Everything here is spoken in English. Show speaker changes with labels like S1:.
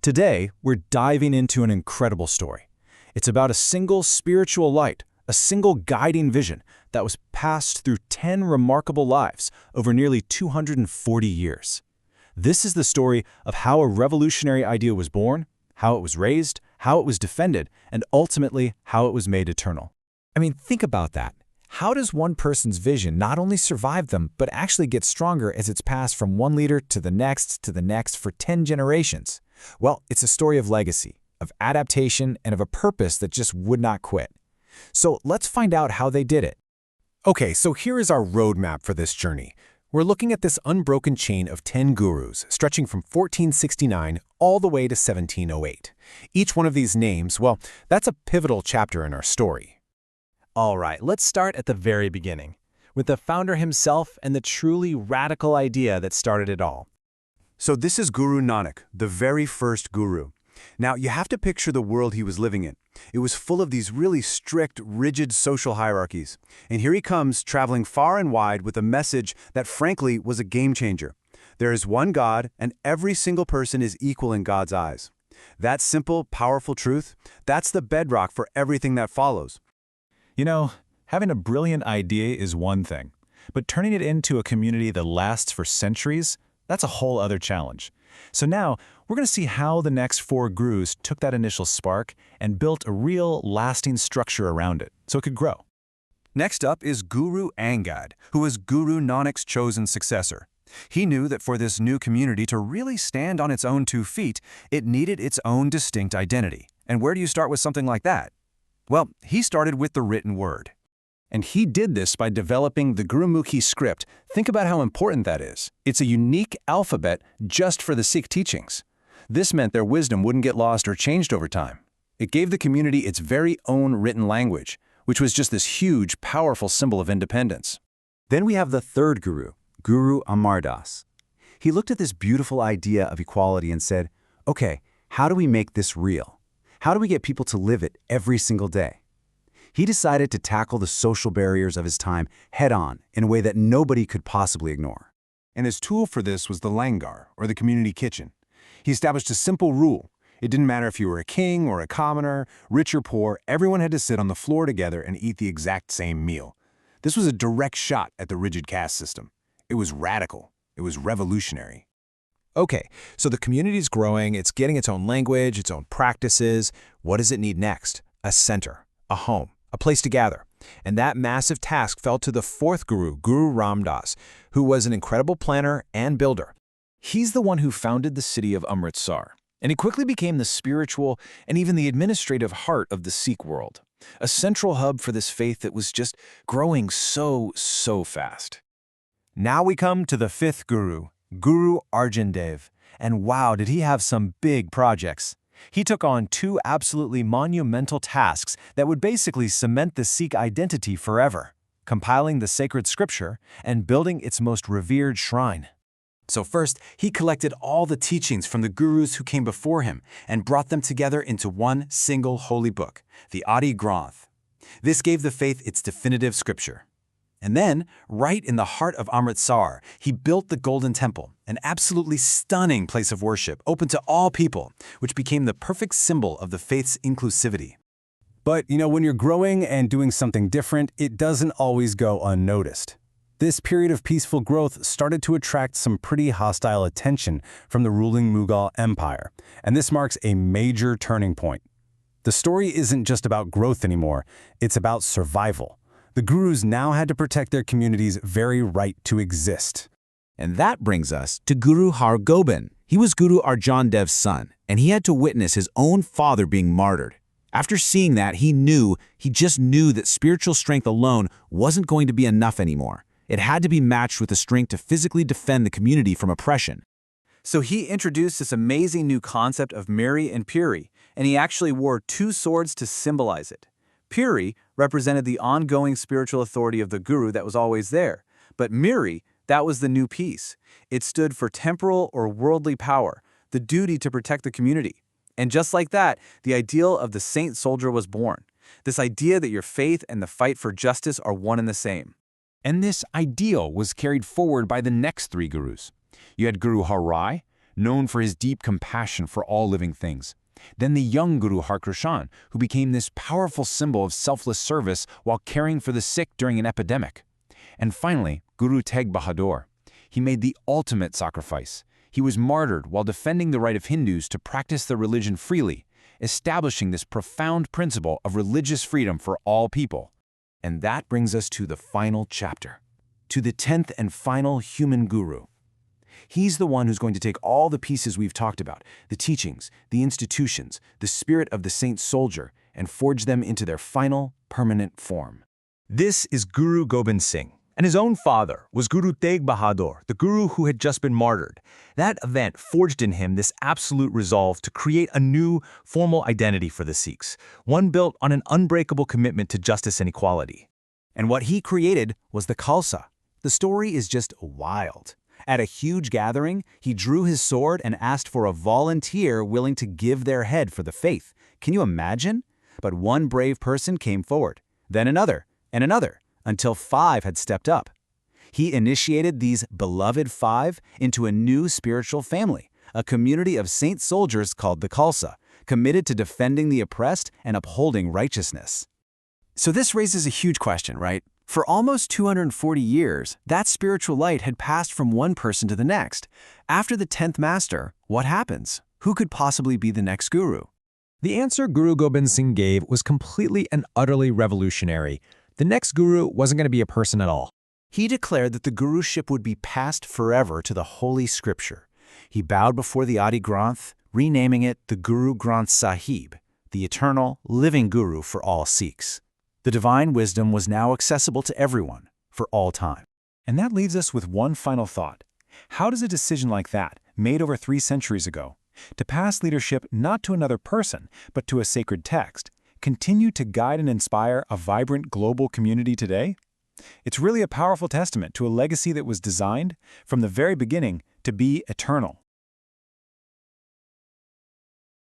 S1: Today, we're diving into an incredible story. It's about a single spiritual light, a single guiding vision that was passed through 10 remarkable lives over nearly 240 years. This is the story of how a revolutionary idea was born, how it was raised, how it was defended, and ultimately how it was made eternal.
S2: I mean, think about that. How does one person's vision not only survive them, but actually get stronger as it's passed from one leader to the next for 10 generations? Well, it's a story of legacy, of adaptation, and of a purpose that just would not quit. So let's find out how they did it.
S3: Okay, so here is our roadmap for this journey. We're looking at this unbroken chain of 10 gurus, stretching from 1469 all the way to 1708. Each one of these names, well, that's a pivotal chapter in our story.
S4: All right, let's start at the very beginning, with the founder himself and the truly radical idea that started it all.
S5: So this is Guru Nanak, the very first guru. Now, you have to picture the world he was living in. It was full of these really strict, rigid social hierarchies. And here he comes, traveling far and wide with a message that, frankly, was a game changer. There is one God, and every single person is equal in God's eyes. That simple, powerful truth, that's the bedrock for everything that follows.
S1: You know, having a brilliant idea is one thing, but turning it into a community that lasts for centuries, that's a whole other challenge. So now, we're going to see how the next 4 gurus took that initial spark and built a real, lasting structure around it, so it could grow.
S5: Next up is Guru Angad, who was Guru Nanak's chosen successor. He knew that for this new community to really stand on its own 2 feet, it needed its own distinct identity. And where do you start with something like that? Well, he started with the written word. And he did this by developing the Gurmukhi script. Think about how important that is. It's a unique alphabet just for the Sikh teachings. This meant their wisdom wouldn't get lost or changed over time. It gave the community its very own written language, which was just this huge, powerful symbol of independence.
S6: Then we have the third guru, Guru Amar Das. He looked at this beautiful idea of equality and said, okay, how do we make this real? How do we get people to live it every single day? He decided to tackle the social barriers of his time head-on in a way that nobody could possibly ignore.
S5: And his tool for this was the Langar, or the community kitchen. He established a simple rule. It didn't matter if you were a king or a commoner, rich or poor, everyone had to sit on the floor together and eat the exact same meal. This was a direct shot at the rigid caste system. It was radical. It was revolutionary.
S2: Okay, so the community's growing, it's getting its own language, its own practices. What does it need next? A center, a home, a place to gather. And that massive task fell to the 4th guru, Guru Ram Das, who was an incredible planner and builder. He's the one who founded the city of Amritsar, and he quickly became the spiritual and even the administrative heart of the Sikh world, a central hub for this faith that was just growing so fast.
S4: Now we come to the 5th guru, Guru Arjan Dev, and wow, did he have some big projects. He took on 2 absolutely monumental tasks that would basically cement the Sikh identity forever, compiling the sacred scripture and building its most revered shrine.
S6: So first, he collected all the teachings from the gurus who came before him and brought them together into one single holy book, the Adi Granth. This gave the faith its definitive scripture. And then, right in the heart of Amritsar, he built the Golden Temple, an absolutely stunning place of worship open to all people, which became the perfect symbol of the faith's inclusivity.
S5: But, when you're growing and doing something different, it doesn't always go unnoticed. This period of peaceful growth started to attract some pretty hostile attention from the ruling Mughal Empire, and this marks a major turning point. The story isn't just about growth anymore, it's about survival. The gurus now had to protect their community's very right to exist.
S7: And that brings us to Guru Hargobind. He was Guru Arjan Dev's son, and he had to witness his own father being martyred. After seeing that, he just knew that spiritual strength alone wasn't going to be enough anymore. It had to be matched with the strength to physically defend the community from oppression.
S4: So he introduced this amazing new concept of Miri and Piri, and he actually wore 2 swords to symbolize it. Piri represented the ongoing spiritual authority of the guru that was always there, but Miri, that was the new piece. It stood for temporal or worldly power, the duty to protect the community. And just like that, the ideal of the saint soldier was born. This idea that your faith and the fight for justice are one and the same.
S3: And this ideal was carried forward by the next 3 gurus. You had Guru Har Rai,
S2: known for his deep compassion for all living things. Then the young Guru Har Krishan, who became this powerful symbol of selfless service while caring for the sick during an epidemic. And finally, Guru Tegh Bahadur. He made the ultimate sacrifice. He was martyred while defending the right of Hindus to practice their religion freely, establishing this profound principle of religious freedom for all people. And that brings us to the final chapter, to the 10th and final human guru. He's the one who's going to take all the pieces we've talked about, the teachings, the institutions, the spirit of the saint soldier, and forge them into their final, permanent form.
S3: This is Guru Gobind Singh, and his own father was Guru Tegh Bahadur, the guru who had just been martyred. That event forged in him this absolute resolve to create a new, formal identity for the Sikhs, one built on an unbreakable commitment to justice and equality.
S1: And what he created was the Khalsa. The story is just wild. At a huge gathering, he drew his sword and asked for a volunteer willing to give their head for the faith. Can you imagine? But one brave person came forward, then another, and another, until 5 had stepped up. He initiated these beloved 5 into a new spiritual family, a community of saint soldiers called the Khalsa, committed to defending the oppressed and upholding righteousness.
S4: So this raises a huge question, right? For almost 240 years, that spiritual light had passed from one person to the next. After the 10th master, what happens? Who could possibly be the next guru?
S3: The answer Guru Gobind Singh gave was completely and utterly revolutionary. The next guru wasn't going to be a person at all.
S1: He declared that the guruship would be passed forever to the Holy Scripture. He bowed before the Adi Granth, renaming it the Guru Granth Sahib, the eternal, living guru for all Sikhs. The divine wisdom was now accessible to everyone, for all time.
S2: And that leaves us with one final thought. How does a decision like that, made over 3 centuries ago, to pass leadership not to another person, but to a sacred text, continue to guide and inspire a vibrant global community today? It's really a powerful testament to a legacy that was designed, from the very beginning, to be eternal.